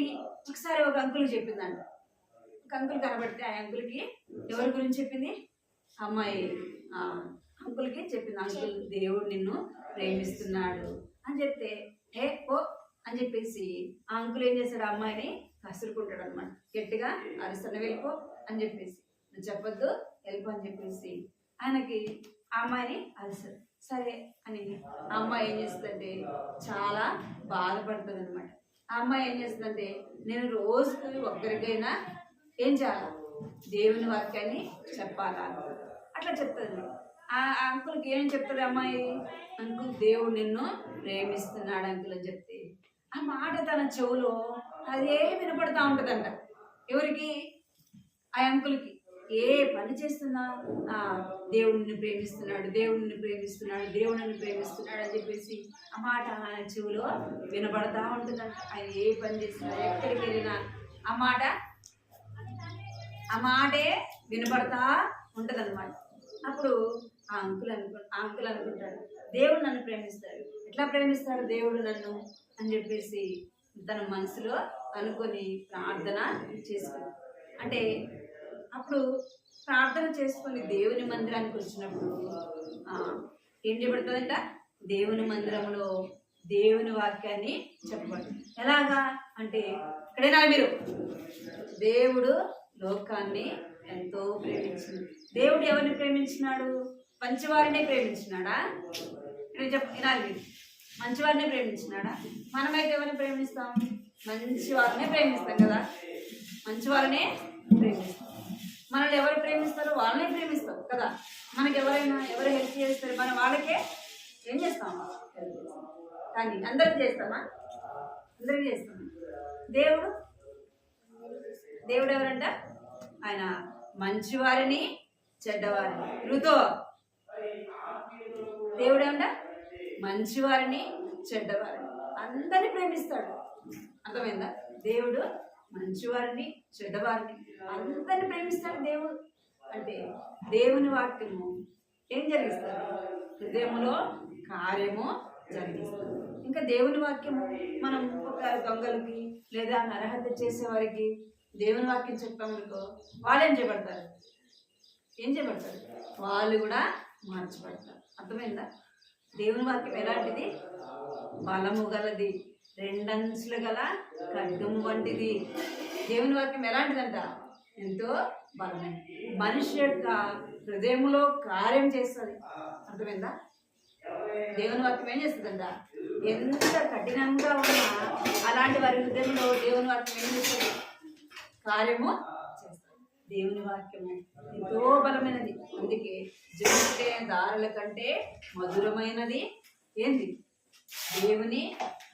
ఒకసారి ఒక అంకుల్ చెప్పిందంట. ఒక అంకుల్ కనబడితే ఆ అంకుల్కి ఎవరి గురించి చెప్పింది? అమ్మాయి అంకుల్కి చెప్పింది, అంకుల్ దేవుడు నిన్ను ప్రేమిస్తున్నాడు అని చెప్తే ఓ అని చెప్పేసి ఆ అంకుల్ ఏం చేశాడు? ఆ అమ్మాయిని కసురుకుంటాడు అనమాట. గట్టిగా అరుసన వెళ్ళిపో అని చెప్పేసి, నువ్వు చెప్పొద్దు వెళ్ళిపో అని చెప్పేసి ఆయనకి ఆ అమ్మాయిని అరుసరు. సరే అని ఆ అమ్మాయి ఏం చేస్తుందంటే చాలా బాధపడుతుంది అనమాట. ఆ అమ్మాయి ఏం చేస్తుందంటే, నేను రోజుకి ఒక్కరికైనా ఏం చేయాలా? దేవుని వాక్యాన్ని చెప్పాలా అట్లా చెప్తుంది. ఆ అంకుల్కి ఏం చెప్తుంది అమ్మాయి? అంకుల్ దేవుడు నిన్ను ప్రేమిస్తున్నాడు అంకుల్ అని చెప్తే ఆ మాట తన చెవులో అదే వినపడుతూ ఉంటుందంట. ఎవరికి? ఆ అంకుల్కి. ఏ పని చేస్తున్నా దేవుడిని ప్రేమిస్తున్నాడు, దేవుడిని ప్రేమిస్తున్నాడు, దేవుడిని ప్రేమిస్తున్నాడు అని చెప్పేసి ఆ మాట ఆయన చెవిలో వినబడతా ఉంటుందంట. ఆయన ఏ పని చేసినా ఎక్కడికి వెళ్ళినా ఆ మాటే వినబడతా ఉంటుందన్నమాట. అప్పుడు ఆ అంకుల్ అనుకుంటాడు, దేవుడు నన్ను ప్రేమిస్తాడు. ఎట్లా ప్రేమిస్తాడు దేవుడు నన్ను అని చెప్పేసి తన మనసులో అనుకొని ప్రార్థన చేసుకుని, అంటే అప్పుడు ప్రార్థన చేసుకొని దేవుని మందిరానికి వచ్చినప్పుడు ఏం చేయబడుతుందంట, దేవుని మందిరంలో దేవుని వాక్యాన్ని చెప్పబడుతుంది. ఎలాగా అంటే ఇక్కడేనా మీరు, దేవుడు లోకాన్ని ఎంతో ప్రేమించింది. దేవుడు ఎవరిని ప్రేమించినాడు? మంచివారిని ప్రేమించినాడా? వినాలి మీరు, మంచివారిని ప్రేమించినాడా? మనమైతే ఎవరిని ప్రేమిస్తాం? మంచివారినే ప్రేమిస్తాం కదా, మంచివారినే ప్రేమిస్తాం. మనల్ని ఎవరు ప్రేమిస్తారో వాళ్ళనే ప్రేమిస్తాం కదా. మనకి ఎవరు హెల్ప్ చేస్తారు మనం వాళ్ళకే ఏం చేస్తాం, హెల్ప్ చేస్తాం. కానీ అందరికి చేస్తామా? అందరికి చేస్తామా? దేవుడు ఎవరంట? ఆయన మంచివారిని చెడ్డవారిని. ఋతో దేవుడు ఏమంట? మంచివారిని చెడ్డవారిని అందరిని ప్రేమిస్తాడు. అర్థమైందా? దేవుడు మంచివారిని చెడ్డవారిని అందరిని ప్రేమిస్తాడు. దేవుడు అంటే దేవుని వాక్యము ఏం జరిగిస్తారు? హృదయములో కార్యము జరిగిస్తారు. ఇంకా దేవుని వాక్యము మనం ఒక దొంగలకి లేదా నరహత్య చేసేవారికి దేవుని వాక్యం చెప్పామనుకో, వాళ్ళు ఏం చేయబడతారు? వాళ్ళు కూడా మార్చబడతారు. అర్థమైందా? దేవుని వాక్యం ఎలాంటిది? బలము గలది, రెండంచులు గల ఖడ్గము వంటిది. దేవుని వాక్యం ఎలాంటిదంట? ఎంతో బలమైనది. మనిషి యొక్క హృదయంలో కార్యం చేస్తుంది. అర్థమైందా? దేవుని వాక్యం ఏం చేస్తుందంట? ఎంత కఠినంగా ఉన్నా అలాంటి వారి హృదయంలో దేవుని వాక్యం ఏం చేస్తుంది? కార్యము చేస్తుంది. దేవుని వాక్యము ఎంతో బలమైనది. అందుకే జరుగుతే దారుల కంటే మధురమైనది ఏంది? దేవుని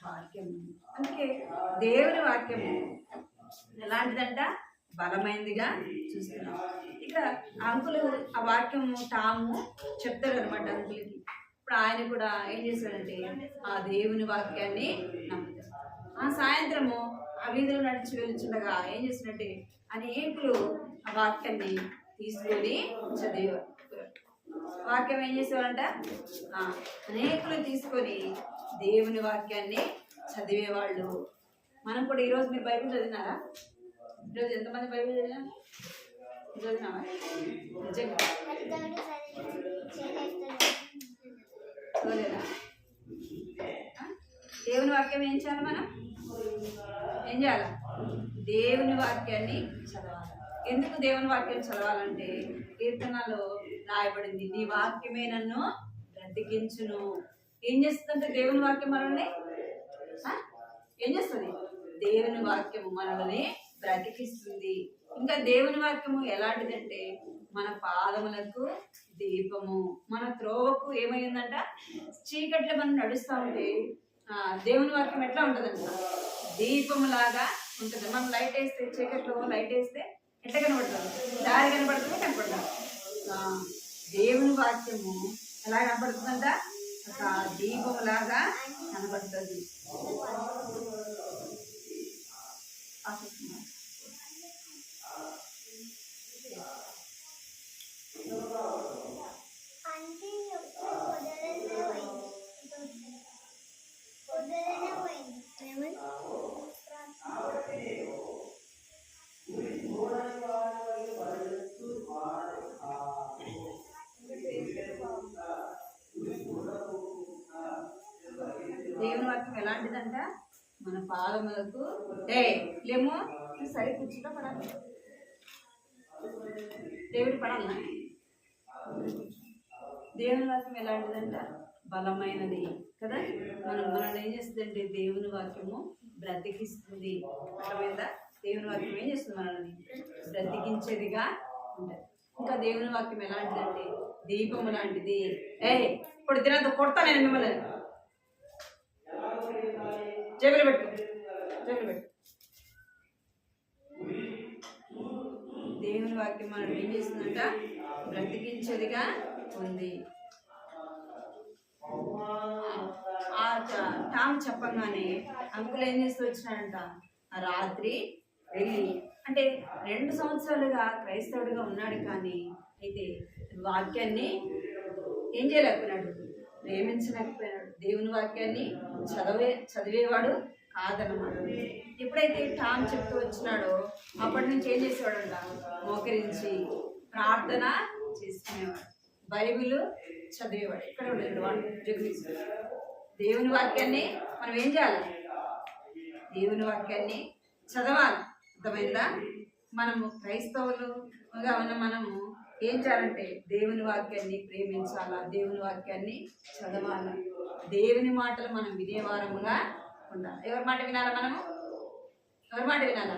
వాక్యము. అందుకే దేవుని వాక్యము ఎలాంటిదంట? బలమైనదిగా చూస్తున్నాం. ఇక్కడ అంకులు ఆ వాక్యము తాము చెప్తారు అనమాట అంకులకి. ఇప్పుడు ఆయన కూడా ఏం చేశాడంటే ఆ దేవుని వాక్యాన్ని నమ్ముతారు. ఆ సాయంత్రము ఆ వీధిలో నడిచి వెళ్తుండగా ఏం చేసినట్టే అనేకులు ఆ వాక్యాన్ని తీసుకొని చదివేవారు. వాక్యం ఏం చేసేవారంట? అనేకులు తీసుకొని దేవుని వాక్యాన్ని చదివేవాళ్ళు. మనం కూడా ఈరోజు మీరు బైబిల్ చదివినారా? ఈరోజు ఎంతమంది బైబిల్ చదివినావా? నిజంగా చదవలేదా? దేవుని వాక్యం ఏం చేయాలి? మనం ఏం చేయాలి? దేవుని వాక్యాన్ని చదవాలి. ఎందుకు దేవుని వాక్యాన్ని చదవాలంటే కీర్తనలో రాయబడింది, నీ వాక్యమే నన్ను బ్రతికించును. ఏం చేస్తుందంటే దేవుని వాక్యం మనల్ని ఏం చేస్తుంది? దేవుని వాక్యము మనల్ని బ్రతికిస్తుంది. ఇంకా దేవుని వాక్యము ఎలాంటిదంటే మన పాదములకు దీపము, మన త్రోవకు ఏమైందంట? చీకట్లో మనం నడుస్తూ ఉంటే దేవుని వాక్యం ఎట్లా ఉంటుందంట? దీపము లాగా ఉంటుంది. మనం లైట్ వేస్తే, చీకట్లో లైట్ వేస్తే ఎట్లా కనబడుతుంది? దారి కనబడుతుంది, కనపడుతుంది. దేవుని వాక్యము ఎలా కనబడుతుందంట? ఒక దీపము లాగా కనబడుతుంది. దేవుని వాక్యం ఎలాంటిదంట? మన పాదములకు లేమో సరి కూర్చుంటా పడాలి. దేవుడి పడాలనా? దేవుని వాక్యం ఎలాంటిదంట? బలమైనది కదా. మనల్ని ఏం చేస్తుందంటే దేవుని వాక్యము బ్రతికిస్తుంది. అర్థమైందా? దేవుని వాక్యం ఏం చేస్తుంది? మనల్ని బ్రతికించేదిగా ఉంటుంది. ఇంకా దేవుని వాక్యం ఎలాంటిదంటే దీపము లాంటిది. ఇప్పుడు తినంత కొడతా నేను మిమ్మల్ని. జేబులు పెట్టు. దేవుని వాక్యం మనం ఏం చేస్తుందంట, బ్రతికించేదిగా ఉంది. టామ్ చెప్పగానే అంకుల్ ఏం చేస్తూ వచ్చినాడంట, ఆ రాత్రి వెళ్ళి, అంటే 2 సంవత్సరాలుగా క్రైస్తవుడిగా ఉన్నాడు, కానీ అయితే వాక్యాన్ని ఏం చేయలేకపోయినాడు, ప్రేమించలేకపోయినాడు. దేవుని వాక్యాన్ని చదివేవాడు కాదన్నమాట. ఎప్పుడైతే టామ్ చెప్తూ వచ్చినాడో అప్పటి నుంచి ఏం చేసేవాడంట, మోకరించి ప్రార్థన చేసుకునేవాడు, బైబిల్ చదివేవాడు. ఎక్కడ ఉండేవాడు వాడు జగదీశ్వరుడు. దేవుని వాక్యాన్ని మనం ఏం చేయాలి, దేవుని వాక్యాన్ని చదవాలి. అర్థమైందా? మనము క్రైస్తవులుగా ఉన్న మనము ఏం చేయాలంటే దేవుని వాక్యాన్ని ప్రేమించాలా, దేవుని వాక్యాన్ని చదవాలా, దేవుని మాటలు మనం వినేవారముగా ఉండాలి. ఎవరి మాట వినాలా మనము? ఎవరి మాట వినాలా?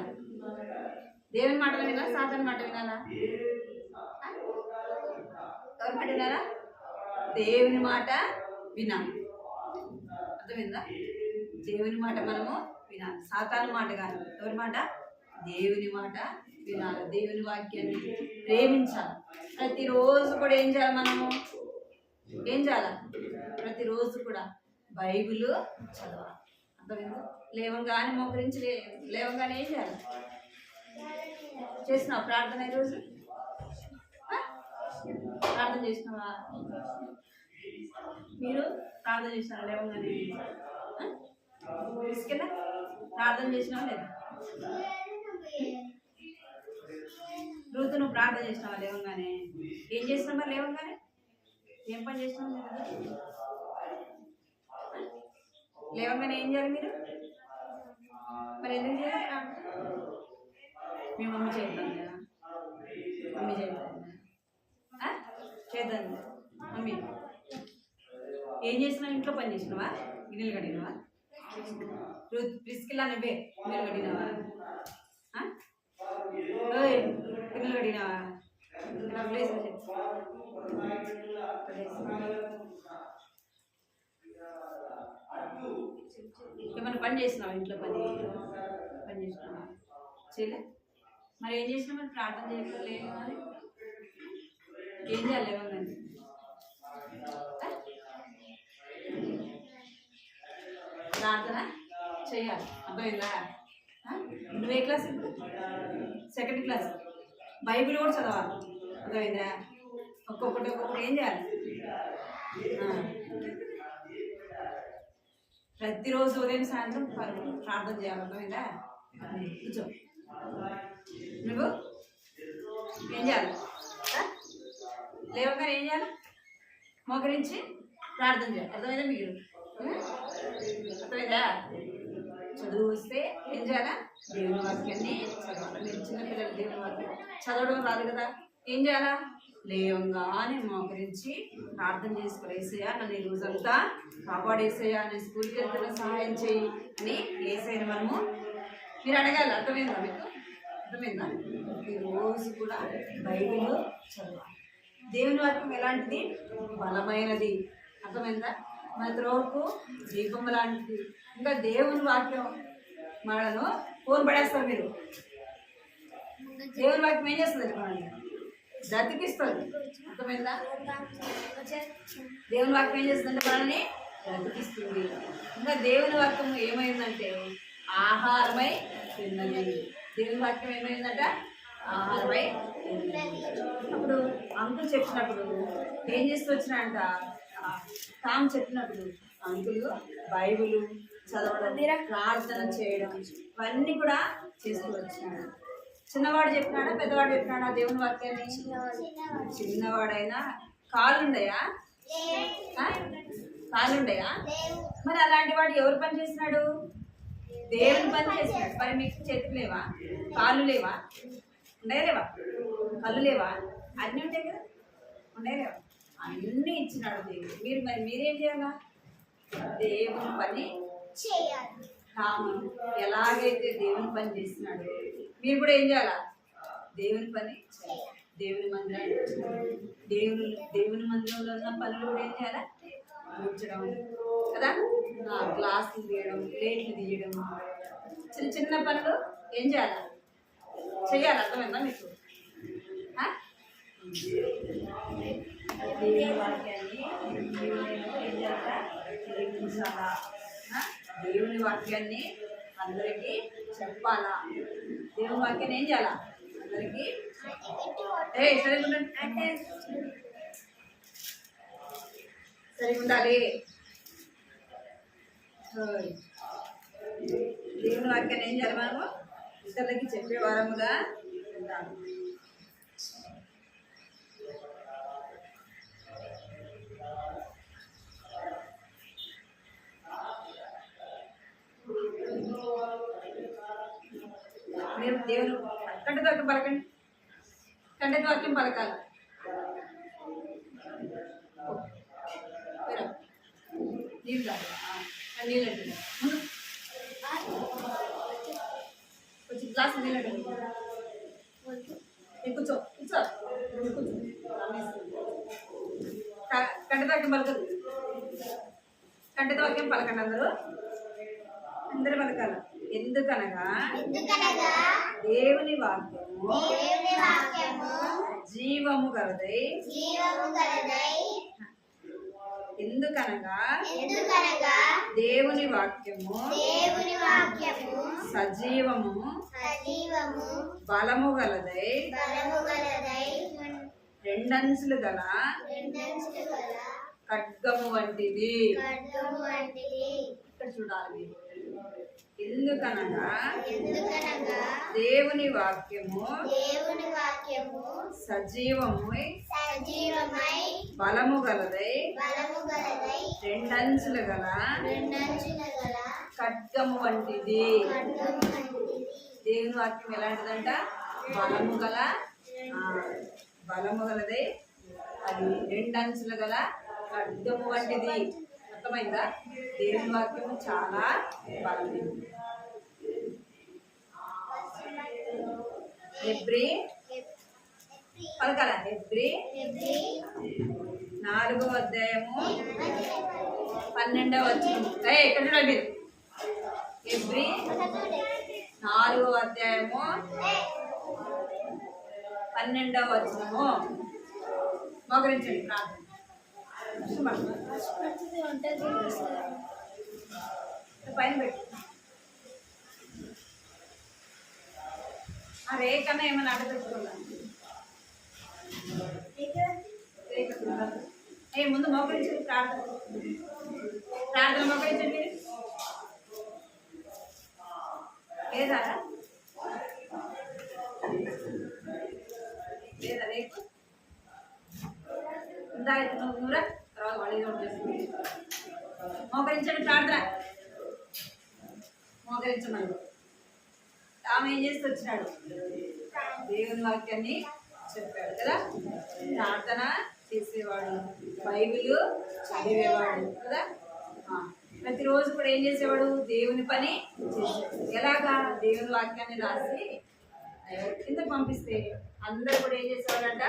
దేవుని మాటలు వినాలా, సాతాను మాట వినాలా? ఎవరి మాట వినాలా? దేవుని మాట వినాలి. అర్థమైందా? దేవుని మాట మనము వినాలి, సాతాను మాట కాదు. ఎవరి మాట? దేవుని మాట వినాలి, దేవుని వాక్యాన్ని ప్రేమించాలి. ప్రతిరోజు కూడా ఏం చేయాలి మనము? ఏం చేయాలి? ప్రతిరోజు కూడా బైబిల్ చదవాలి. అర్థమైందా? లేవంగానే మోకరించి లేవంగానే ఏం చేయాలి? చేసినావా ప్రార్థన? ఈరోజు ప్రార్థన చేసినావా? మీరు ప్రార్థన చేసినారా లేవంగానే? తీసుకెళ్ళా ప్రార్థన చేసినావా లేదా? రూతు నువ్వు ప్రార్థన చేసినావా లేవంగానే? ఏం చేసినావు మరి లేవంగానే? ఏం పని చేసినావు లేవంగానే? ఏం చేయాలి మీరు మరి? ఎందుకు చేయాలి ప్రార్థన? మీ మమ్మీ చేద్దాం కదా, మమ్మీ చేద్దాం చేద్దాం. మమ్మీ ఏం చేసినావు? ఇంట్లో పని చేసినావా? గిన్నెలు కడిగినావా? ప్రిస్కిల్లా నువ్వే గిన్నెలు కడిగినావా? గిన్నెలు కడిగినావా? ఏమన్నా పని చేసినావా? ఇంట్లో పని చేసినావా? చేయలే? మరి ఏం చేసినా? మరి ప్రార్థన చేయలేదు. మరి ఏం చేయాలి ఏమన్నా? ప్రార్థన చేయాలి. అర్థమైందా? నువ్వే క్లాస్ ఇప్పుడు? 2nd class. బైబిల్ కూడా చదవాలి. అర్థమైందా? ఒక్కొక్కటి ఏం చేయాలి? ప్రతిరోజు ఉదయం సాయంత్రం ప్రార్థన చేయాలి. అర్థమైందా? కూర్చో. నువ్వు ఏం చేయాలి? లేవగానే ఏం చేయాలి? మోకరించి ప్రార్థన చేయాలి. అర్థమైందా? మీరు అర్థమైందా? చదువు వస్తే ఏం చేయాలా? దేవుని వాక్యాన్ని చదవాలి. మీరు చిన్నపిల్లలు దేవుని వాక్యం చదవడం రాదు కదా, ఏం చేయాలా? లేవంగానే మోకరించి ప్రార్థన చేసుకోవాలి. ఏసయ్యా నన్ను ఈ రోజంతా కాపాడేసయ్యా, నేను స్కూల్కి వెళ్తున్నా సహాయం చేయి అని ఏసైనా మనము మీరు అడగాలి. అర్థమైందా? మీకు అర్థమైందా? ఈరోజు కూడా బైబిల్ చదవాలి. దేవుని వాక్యం ఎలాంటిది? బలమైనది. అర్థమైందా? మన త్రోవకు దీపం లాంటిది. ఇంకా దేవుని వాక్యం మనను ఫోన్ పడేస్తారు మీరు. దేవుని వాక్యం ఏం చేస్తుంది? మనల్ని బ్రతికిస్తుంది. అర్థమైందా? దేవుని వాక్యం ఏం చేస్తుందంటే మనల్ని బ్రతికిస్తుంది. ఇంకా దేవుని వాక్యం ఏమైందంటే ఆహారమై తిన్నది. దేవుని వాక్యం ఏమైందంట? ఆహారమై తిన్నది. అప్పుడు అంకుల్ చెప్పినప్పుడు ఏం చేస్తూ వచ్చినాడంట, తాము చెప్పినప్పుడు అంకులు బైబిల్ చదవడం, ప్రార్థన చేయడం ఇవన్నీ కూడా చేస్తూ వచ్చినాడు. చిన్నవాడు చెప్పినాడా పెద్దవాడు చెప్పినాడా దేవుని వాక్యాన్ని? చిన్నవాడైనా కాళ్ళుండయా? కాళ్ళుండయా? మరి అలాంటి వాడు ఎవరు పని చేసినాడు? దేవుని పని చేసినాడు. మరి మీకు చేతులు లేవా? కాళ్ళు లేవా? ఉండయలేవా? కళ్ళు లేవా? అన్నీ ఉంటాయి కదా, ఉండయలేవా? అన్నీ ఇచ్చినాడు దేవుడు. మీరు మరి మీరేం చేయాలా? దేవుని పని చేయాలి. రాముడు ఎలాగైతే దేవుని పని చేస్తున్నాడు, మీరు కూడా ఏం చేయాలా? దేవుని పని చేయాలి. దేవుని మందిరాన్ని దేవుని మందిరంలో ఉన్న పనులు కూడా ఏం చేయాలా? కూర్చడం కదా, గ్లాసులు తీయడం, ప్లేట్లు తీయడం, చిన్న చిన్న పనులు ఏం చేయాలా? చేయాలి. అర్థమైందా మీకు? ఆ? దేవుని వాక్యాన్ని నీవు నేను ఏం చేయాలా? గ్రహించాలా? ఆ? దేవుని వాక్యాన్ని అందరికీ చెప్పాలా? దేవుని వాక్యాన్ని ఏం చేయాలా? అందరికీ సరిగా ఉండాలి. దేవుని వాక్యాన్ని ఏం చేయాలి? మనము ఇతరులకి చెప్పే వారముగా ఉండాలి. మీరు దేవుని కంటితో వాక్యం పలకండి. కంటితో వాక్యం పలకాలి. నీళ్ళు కాదు, నీళ్ళు అంటే కొంచెం గ్లాస్ నీళ్ళు అంటే కూర్చో కూర్చో కూర్చో. కంటితో వాక్యం పలకదు. కంటితో వాక్యం పలకండి. అందరూ పలకాలి. ఎందుకనగా దేవుని వాక్యము జీవము గలదై. ఎందుకనగా దేవుని వాక్యము సజీవము బలము గలదై రెండంచులు గల ఖడ్గము వంటిది. ఇక్కడ చూడాలి. ఎందుకనగా దేవుని వాక్యము సజీవమై బలము గలదై రెండంచులు గల ఖడ్గము వంటిది. దేవుని వాక్యం ఎలాంటిదంట? బలము గలదై, అది రెండంచులు గల ఖడ్గము వంటిది. అర్థమైందా? దేవుని వాక్యము చాలా బలమైనది. హెబ్రీ పలకాల. హెబ్రీ 4వ అధ్యాయము 12వ వచనము. ఇక్కడ చూడండి. హెబ్రీ 4వ అధ్యాయము 12వ వచనము. మోకరించండి. ప్రార్థన. పైన పెట్టు. ఆ రేఖన్నా ఏమైనా అడగట్టుకున్నా? ముందు మోకరించండి. ప్రార్థన మోకరించండి. లేదా లేదా రేపు ఇందా అయితే నువ్వురా తర్వాత వాళ్ళు చేస్తుంది. మోకరించండి. ప్రార్థన మోకరించమని. ఆమె ఏం చేసి వచ్చినాడు? దేవుని వాక్యాన్ని చెప్పాడు కదా. ప్రార్థన చేసేవాడు, బైబిల్ చదివేవాడు కదా. ప్రతిరోజు కూడా ఏం చేసేవాడు? దేవుని పని చేసేవాడు. ఎలాగా? దేవుని వాక్యాన్ని రాసి కింద పంపిస్తే అందరూ కూడా ఏం చేసేవాడంట?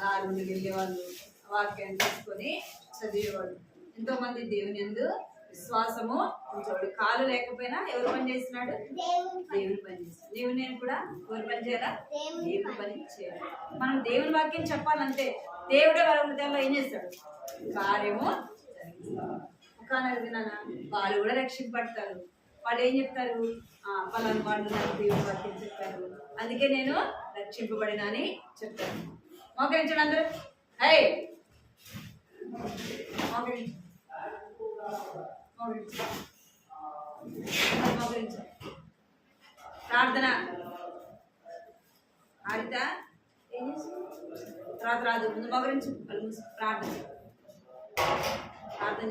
దారి నుండి వెళ్ళేవాళ్ళు, వాక్యాన్ని తీసుకొని చదివేవాడు. ఎంతో మంది దేవుని యందు విశ్వాసము ఉంచేవాడు. కాలు లేకపోయినా ఎవరు పని చేస్తున్నాడు? దేవుని పని చేస్తున్నాడు. దేవుని నేను కూడా ఎవరు పని చేయాలా? దేవుని పని చేయాలి. మనం దేవుని వాక్యం చెప్పాలంటే దేవుడే వాళ్ళ హృదయంలో ఏం చేస్తాడు? కార్యము జరిగిస్తాడు. ఒకనొక దినాన వాళ్ళు కూడా రక్షింపడతారు. వాళ్ళు ఏం చెప్తారు? పలానా వాళ్ళు నాకు దేవుని వాక్యం చెప్పారు, అందుకే నేను రక్షింపబడినా అని చెప్తారు. మోకరించండి అందరూ. హై మోకరించండి. మోకరించండి. ప్రార్థన. ఆరిత ఏం చేస్తుంది? రాదు. ముందు మోకరించి ప్రార్థన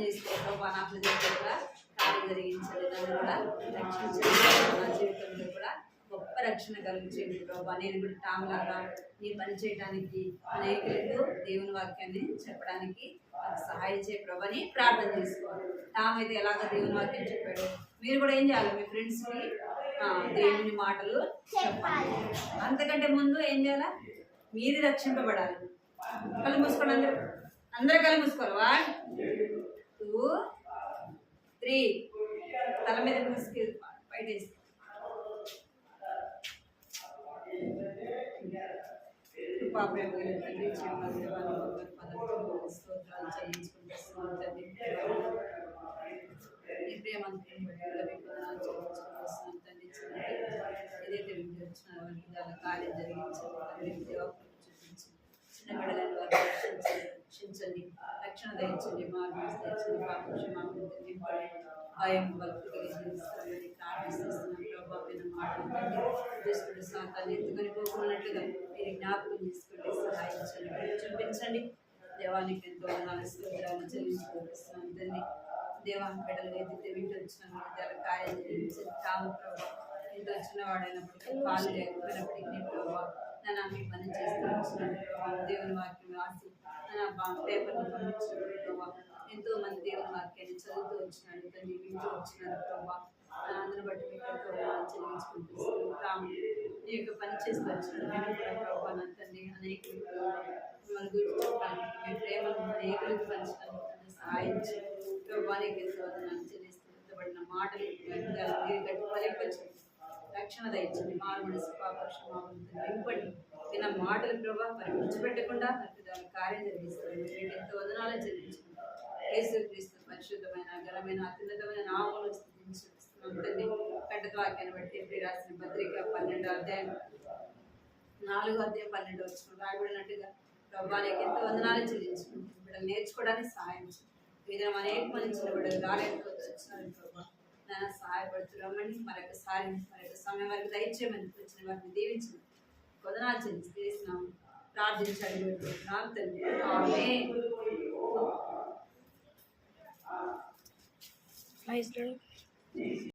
చేసుకో. నా ప్రజలకు కూడా కార్యం జరిగించండి. నన్ను కూడా రక్షించండి. నా జీవితంలో కూడా గొప్ప రక్షణ కలిగించండి ప్రభా. నేను కూడా టామ్లాగా నీ పని చేయడానికి, అనేకులకు దేవుని వాక్యాన్ని చెప్పడానికి సహాయం చేయ ప్రభాని ప్రార్థన చేసుకోవాలి. టామ్ అయితే ఎలాగ దేవుని వాక్యం చెప్పాడు, మీరు కూడా ఏం చేయాలి? మీ ఫ్రెండ్స్కి దేవుని మాటలు చెప్పాలి. అంతకంటే ముందు ఏం చేయాలా? మీది రక్షింపబడాలి. కళ్ళు మూసుకోండి. అందరూ కళ్ళు మూసుకోవాలి. 1 2 3. తల మీద మూసుకు బయట వేసి మహాప్రేమ కలిగిన తండ్రి జీవనాన్ని పదవి స్తోత్రాలు చెల్లించుకుంటున్నాం తండ్రి. ఈ ప్రేమంతా తండ్రి ఏదైతే వింటూ వచ్చిన వారికి దాని కార్యం జరిగించండి తండ్రి. దేవాలయం చూపించి చిన్న బిడ్డలను వారిని రక్షించండి, రక్షణ దయచండి, మార్గం దయచండి, పాప క్షమాపణ నింపండి, భయం భక్తి కలిగిస్తామని ప్రార్థిస్తున్నాం ప్రభావ. మాటలు దుష్టుడు సాతాన్ని ఎత్తుకొని పోకున్నట్లుగా మీరు జ్ఞాపకం చేసుకోండి, సహాయించండి, చూపించండి. దేవానికి ఎంతో స్తోత్రాలు చెల్లించుకుంటున్నాం తండ్రి. దేవాన్ని బిడ్డలు ఏదైతే వింటూ వచ్చిన దాని కార్యం జరిగించండి. తాము ప్రభావ ఎంతో చిన్నవాడైనప్పటికీ కాలు లేకపోయినప్పటికీ ప్రభావ నన్ను మీ పని చేస్తూ వచ్చినాడు ప్రభావ. దేవుని వాక్యం రాసి పేపర్ని పంపించినప్పుడు ప్రభావ ఎంతో మంది దేవుని వాక్యాన్ని చదువుతూ వచ్చినాడు తండ్రి, వింటూ వచ్చినారు ప్రభావ. అందరిని బట్టి మీకు ఎంతో చెల్లించుకుంటున్నాం. నీ యొక్క పని చేస్తూ వచ్చినాడు నేను కూడా ప్రభావ నా తండ్రి. అనేక మిమ్మల్ని గురించి చెప్పడానికి మీ ప్రేమను అనేకులకు పంచడానికి సహాయించి ప్రభావానికి ఎంతో వదనాలు చెల్లిస్తూ ఎత్తబడిన మాటలు గట్టి ఫలింపచ్చు, రక్షణ దయచండి, మారు మనసు పాప క్షమాపణ నింపండి. విన్న మాటలు ప్రభావ మరి విడిచిపెట్టకుండా అద్భుతాలు కార్యం జరిగిస్తారు. మీకు ఎంతో వదనాలు చెల్లించండి. యేసుక్రీస్తు పరిశుద్ధమైన ఘనమైన అత్యున్నతమైన నామములో స్తుతించుస్తున్నాం తండ్రి. కట్టత వాక్యాన్ని బట్టి ఎప్పుడు రాసిన పత్రిక 12వ అధ్యాయం 4వ అధ్యాయం 12 వచ్చిన రాయబడినట్టుగా ప్రభావానికి ఎంతో వందనాలు చెల్లించుకుంటాం. బిడ్డలు నేర్చుకోవడానికి సహాయం చేయండి. విధానం అనేక మంది చిన్న బిడ్డలు రాలేకపోతే వచ్చినారు ప్రభావ, నాన్న సహాయపడుతున్నామని మరొక సమయం వరకు దయచేయమని వచ్చిన వారిని దీవించండి. వందనాలు చెల్లిస్తున్నాము, ప్రార్థించండి పెట్టుకుంటున్నాం తండ్రి. ఆమేన్. Praise lord.